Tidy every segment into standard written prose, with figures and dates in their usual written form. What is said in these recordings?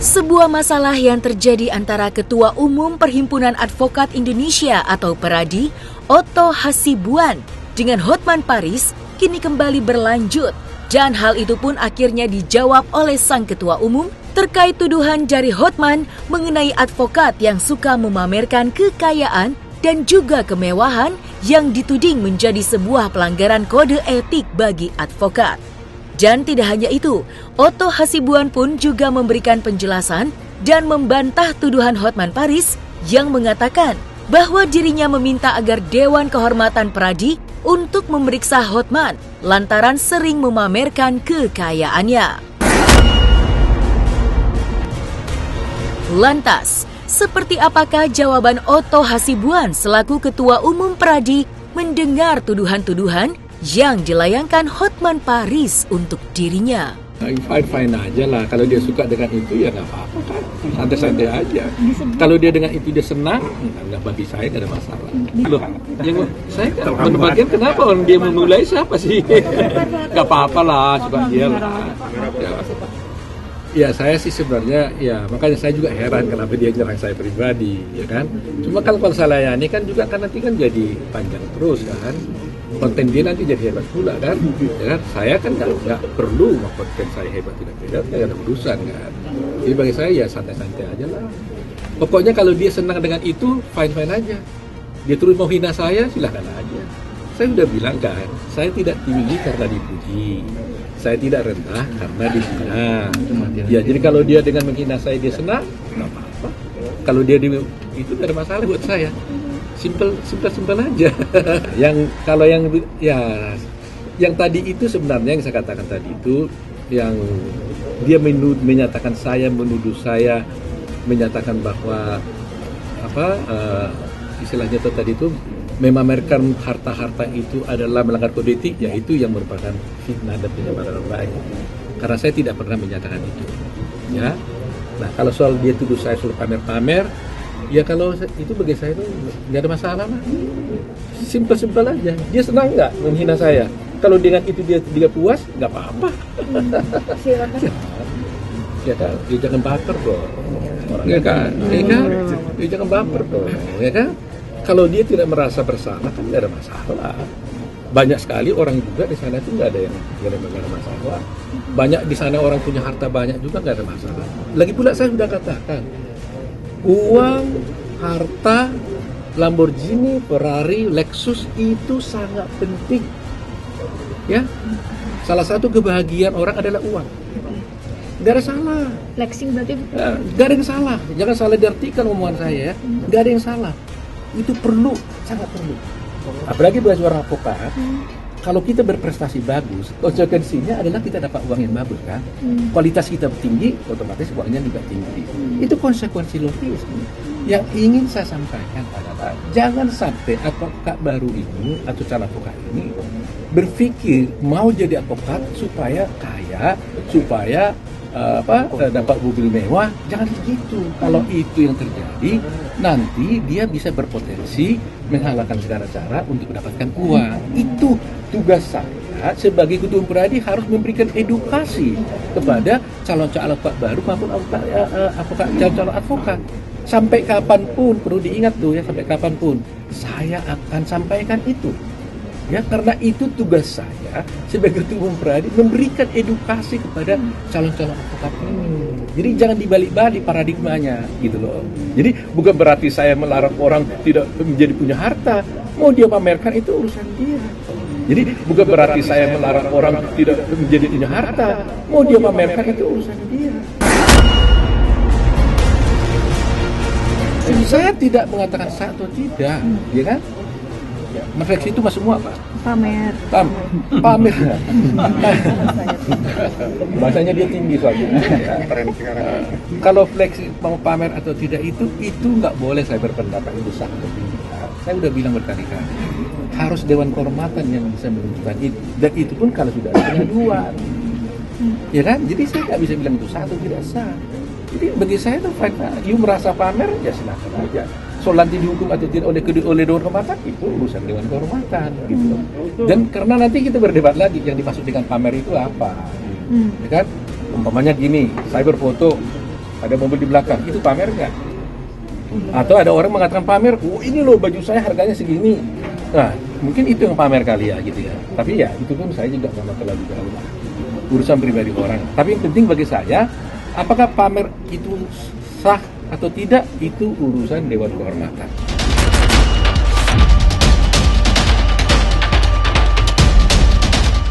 Sebuah masalah yang terjadi antara Ketua Umum Perhimpunan Advokat Indonesia atau Peradi, Otto Hasibuan, dengan Hotman Paris kini kembali berlanjut. Dan hal itu pun akhirnya dijawab oleh sang Ketua Umum terkait tuduhan jari Hotman mengenai advokat yang suka memamerkan kekayaan dan juga kemewahan yang dituding menjadi sebuah pelanggaran kode etik bagi advokat. Dan tidak hanya itu, Otto Hasibuan pun juga memberikan penjelasan dan membantah tuduhan Hotman Paris yang mengatakan bahwa dirinya meminta agar Dewan Kehormatan Peradi untuk memeriksa Hotman lantaran sering memamerkan kekayaannya. Lantas, seperti apakah jawaban Otto Hasibuan selaku Ketua Umum Peradi mendengar tuduhan-tuduhan yang dilayangkan Hotman Paris untuk dirinya? Fine-fine aja lah, kalau dia suka dengan itu ya nggak apa-apa kan, santai-santai aja. Kalau dia dengan itu dia senang, nggak, bagi saya nggak ada masalah. Loh, yang saya bagian kenapa orang dia memulai siapa sih? Nggak apa-apa lah, coba dia lah. Ya saya sih sebenarnya, ya makanya saya juga heran kenapa dia nyerang saya pribadi, ya kan. Cuma kalau saya layani kan juga kan nanti kan jadi panjang terus kan. Konten dia nanti jadi hebat pula kan, ya kan? Saya kan nggak perlu konten saya hebat tidak hebat, nggak ada urusan kan. Jadi bagi saya ya santai-santai aja lah. Pokoknya kalau dia senang dengan itu, fine-fine aja. Dia terus mau hina saya, silahkan aja. Saya udah bilang kan, saya tidak tinggi karena dipuji, saya tidak rendah karena dihina. Ya jadi kalau dia dengan menghina saya dia senang, nggak apa-apa. Kalau dia itu nggak ada masalah buat saya. Simple aja. Yang tadi itu sebenarnya yang saya katakan tadi itu yang dia menyatakan saya, menuduh saya, menyatakan bahwa istilahnya itu tadi itu memamerkan harta-harta itu adalah melanggar kode etik, yaitu yang merupakan fitnah dan pencemaran nama baik. Karena saya tidak pernah menyatakan itu. Ya. Nah, kalau soal dia tuduh saya suruh pamer-pamer, ya kalau itu bagi saya itu nggak ada masalah lah. Simple aja. Dia senang nggak menghina saya? Kalau dengan itu dia puas, nggak apa-apa. Ya kan, dia jangan baper dong. Ya kan, dia jangan baper dong. Ya kan, kalau dia tidak merasa bersalah kan nggak ada masalah. Banyak sekali orang juga di sana itu nggak ada masalah. Banyak di sana orang punya harta banyak juga nggak ada masalah. Lagi pula saya sudah katakan, uang, harta, Lamborghini, Ferrari, Lexus itu sangat penting. Ya, salah satu kebahagiaan orang adalah uang. Gak ada salah. Flexing berarti? Gak ada yang salah. Jangan salah diartikan omongan saya ya. Gak ada yang salah. Itu perlu, sangat perlu. Apalagi bagi seorang advokat. Kalau kita berprestasi bagus, konsekuensinya adalah kita dapat uang yang bagus kan. Kualitas kita tinggi, otomatis uangnya juga tinggi. Itu konsekuensi logis. Yang ingin saya sampaikan adalah jangan sampai advokat baru ini atau calon advokat ini berpikir mau jadi advokat supaya kaya, supaya dapat mobil mewah. Jangan begitu. Kalau itu yang terjadi, nanti dia bisa berpotensi menghalalkan segala cara untuk mendapatkan uang. Itu tugas saya sebagai Ketua Umum Peradi, harus memberikan edukasi kepada calon-calon advokat baru maupun calon-calon advokat. Sampai kapanpun, perlu diingat tuh ya, sampai kapanpun saya akan sampaikan itu. Ya, karena itu tugas saya sebagai Ketua Umum Peradi, memberikan edukasi kepada calon-calon advokat ini. Jadi jangan dibalik-balik paradigmanya gitu loh. Jadi bukan berarti saya melarang orang tidak menjadi punya harta. Mau dia pamerkan itu urusan dia. Jadi bukan berarti saya melarang orang tidak menjadi punya harta. Mau dia pamerkan itu urusan dia. Saya tidak mengatakan sah atau tidak, ya kan? Refleksi itu masuk semua, Pak. Pamer. Pamer. Bahasanya dia tinggi soalnya. Kalau fleksi mau pamer atau tidak itu nggak boleh saya berpendapat itu sah atau tidak. Saya udah bilang berkali-kali. Harus Dewan Kehormatan yang bisa menentukan itu. Dan itu pun kalau sudah ada pengaduan. Ya kan? Jadi saya nggak bisa bilang itu sah atau tidak sah. Jadi bagi saya itu fine. You merasa pamer, ya silakan aja. soal nanti dihukum atau tidak oleh Dewan Kehormatan itu urusan Dewan Kehormatan gitu. Dan karena nanti kita berdebat lagi yang dimaksud dengan pamer itu apa, ya kan? Umpamanya gini, saya berfoto ada mobil di belakang, itu pamer nggak? Atau ada orang mengatakan pamer, oh ini loh baju saya harganya segini. Nah, mungkin itu yang pamer kali ya gitu ya. Tapi ya itu pun saya juga nggak terlalu jauh lah. Urusan pribadi orang. Tapi yang penting bagi saya, apakah pamer itu sah atau tidak, itu urusan Dewan Kehormatan.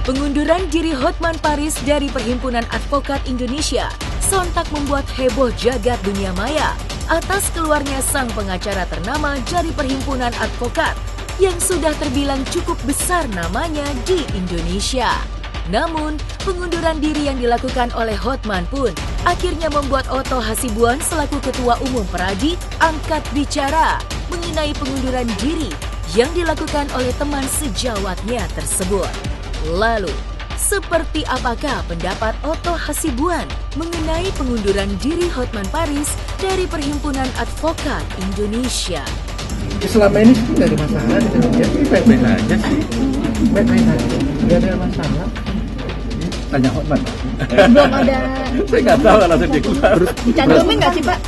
Pengunduran diri Hotman Paris dari Perhimpunan Advokat Indonesia sontak membuat heboh jagat dunia maya atas keluarnya sang pengacara ternama dari Perhimpunan Advokat yang sudah terbilang cukup besar namanya di Indonesia. Namun, pengunduran diri yang dilakukan oleh Hotman pun akhirnya membuat Otto Hasibuan selaku Ketua Umum Peradi angkat bicara mengenai pengunduran diri yang dilakukan oleh teman sejawatnya tersebut. Lalu, seperti apakah pendapat Otto Hasibuan mengenai pengunduran diri Hotman Paris dari Perhimpunan Advokat Indonesia? Selama ini sih nggak ada masalah dengan dia, ini baik-baik aja sih, baik-baik aja, nggak ada masalah. Tanya Hotman. Belum ada. Saya nggak tahu alasan dia keluar. Dicantumin nggak sih Pak?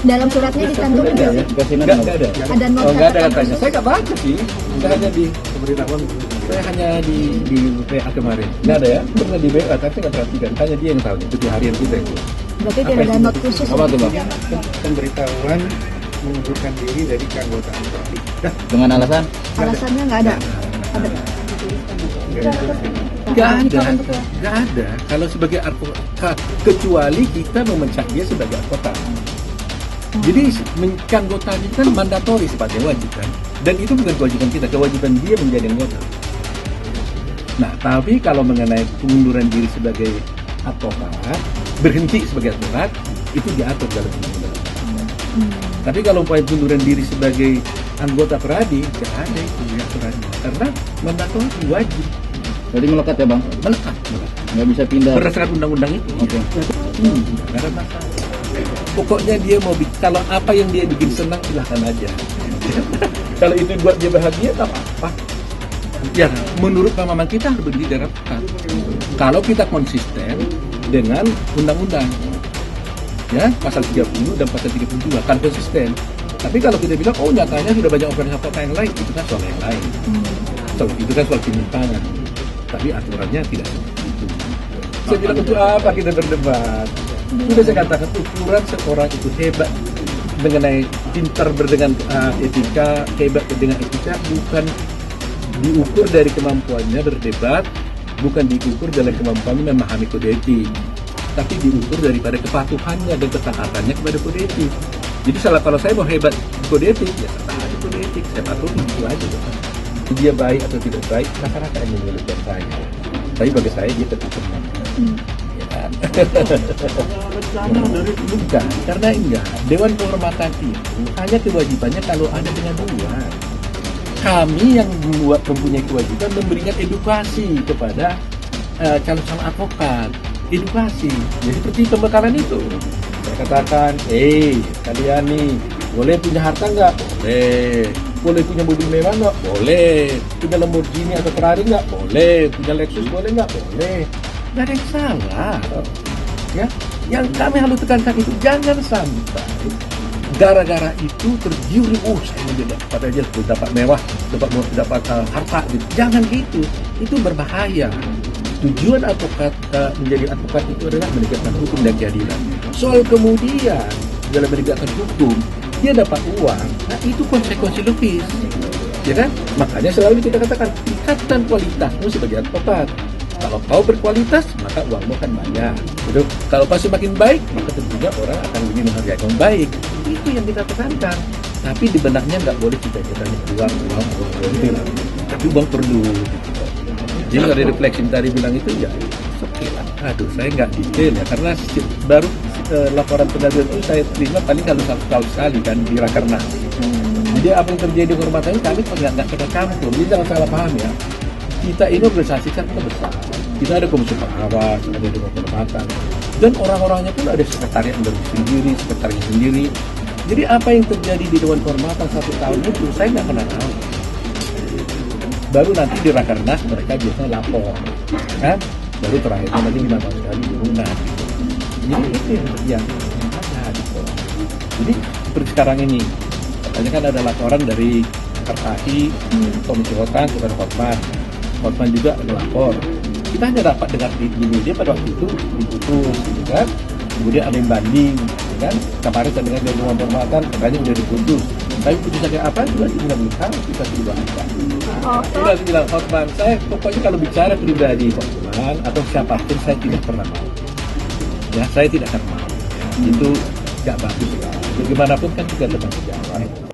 Dalam suratnya dicantumin nggak sih? Nggak ada. Ada not nggak ada catatan katanya. khusus? Saya nggak baca sih. Saya hanya di pemberitahuan. Saya hanya di WA kemarin. Nggak ada ya. Pernah di WA tapi nggak perhatikan. Hanya dia yang tahu. Itu di harian kita itu. Berarti tidak ada not khusus. Apa tuh Bang? Pemberitahuan mengundurkan diri dari keanggotaan Peradi. Dengan alasan? Alasannya nggak ada. Ada. Nggak ada. Kalau sebagai advokat, kecuali kita memecat dia sebagai advokat. Jadi keanggotaan itu kan mandatori sifatnya, wajib kan. Dan itu bukan kewajiban kita, kewajiban dia menjadi anggota. Nah, tapi kalau mengenai pengunduran diri sebagai advokat, berhenti sebagai advokat, itu diatur dalam undang-undang. Tapi kalau pengunduran diri sebagai anggota Peradi, nggak ada itu aturannya. Karena mandatori wajib. Jadi melekat ya Bang? Melekat. Nggak bisa pindah? Berdasarkan undang-undang itu. Oke. Nggak ada masalah. Pokoknya dia mau kalau apa yang dia bikin senang, silahkan aja. Kalau itu buat dia bahagia, tak apa-apa. Ya, menurut pemahaman kita harus begini diterapkan. Kalau kita konsisten dengan undang-undang, ya pasal 30 dan pasal 32 kan konsisten. Tapi kalau kita bilang, oh nyatanya sudah banyak organisasi yang lain, itu kan soal yang lain. Itu kan soal penyimpangan. Tapi aturannya tidak seperti itu. Saya bilang untuk apa kita berdebat? Sudah saya katakan ukuran seorang itu hebat mengenai pintar dengan etika, hebat dengan etika bukan diukur dari kemampuannya berdebat, bukan diukur dari kemampuannya memahami kode etik, tapi diukur daripada kepatuhannya dan ketaatannya kepada kode etik. Jadi kalau saya mau hebat kode etik, ya saya taati kode etik, saya patuhi itu aja. Dia baik atau tidak baik, masyarakat yang menilai saya. Tapi bagi saya dia tetap benar. Ya kan? Bukan, karena enggak. Dewan Kehormatan itu hanya kewajibannya kalau ada dengan Dewan. Kami yang mempunyai kewajiban memberikan edukasi kepada calon advokat. Edukasi. Jadi seperti pembekalan itu. Saya katakan, kalian nih boleh punya harta nggak? Boleh. Boleh punya mobil mewah nggak? Boleh. Punya Lamborghini atau Ferrari nggak? Boleh. Punya Lexus boleh nggak? Boleh. Nggak ada yang salah. Ya, yang kami harus tekankan itu jangan sampai gara-gara itu tergiur, saya mau dapat mewah, dapat harta, gitu. Jangan gitu. Itu berbahaya. Tujuan advokat menjadi advokat itu adalah menegakkan hukum dan keadilan. Soal kemudian dalam menegakkan hukum dia dapat uang, nah itu konsekuensi logis, ya kan? Makanya selalu kita katakan tingkatkan kualitasmu sebagai advokat. Kalau kau berkualitas, maka uangmu akan banyak. Gitu. Kalau kau semakin baik, maka tentunya orang akan lebih menghargai kamu baik. Itu yang kita tekankan. Tapi di benaknya nggak boleh kita uang, gitu lah. Tapi uang perlu. Gitu. Jadi kalau ada refleksi tadi bilang itu ya, oke lah. Aduh, saya nggak detail ya, karena baru laporan pengaduan itu saya terima paling kalau satu tahun sekali kan di Rakernas. Jadi apa yang terjadi di kehormatan ini kami nggak pernah campur. Jadi jangan salah paham ya. Kita ini organisasi kan kita besar. Kita ada komisi pengawas, ada dewan kehormatan, dan orang-orangnya pun ada sekretariat sendiri, sekretarisnya sendiri. Jadi apa yang terjadi di Dewan Kehormatan 1 tahun itu saya nggak pernah tahu. Baru nanti di Rakernas mereka biasanya lapor, kan? Baru terakhir nanti 5 tahun sekali diundang. Jadi itu yang ada gitu. Jadi seperti sekarang ini, katanya kan ada laporan dari RKI, Komisi Hotman kepada Hotman. Hotman juga melapor. Kita hanya dapat dengar di media pada waktu itu diputus, gitu kan? Kemudian ada yang banding, gitu kan? Kemarin saya dengar dari Dewan Kehormatan, katanya udah diputus. Tapi putusannya apa juga tidak tahu, kita tidak ada. Kita bilang Hotman, saya pokoknya kalau bicara pribadi Hotman atau siapapun saya tidak pernah mau. Ya, saya tidak akan mau. Itu nggak bagus. Bagaimanapun kan juga tentang sejarah.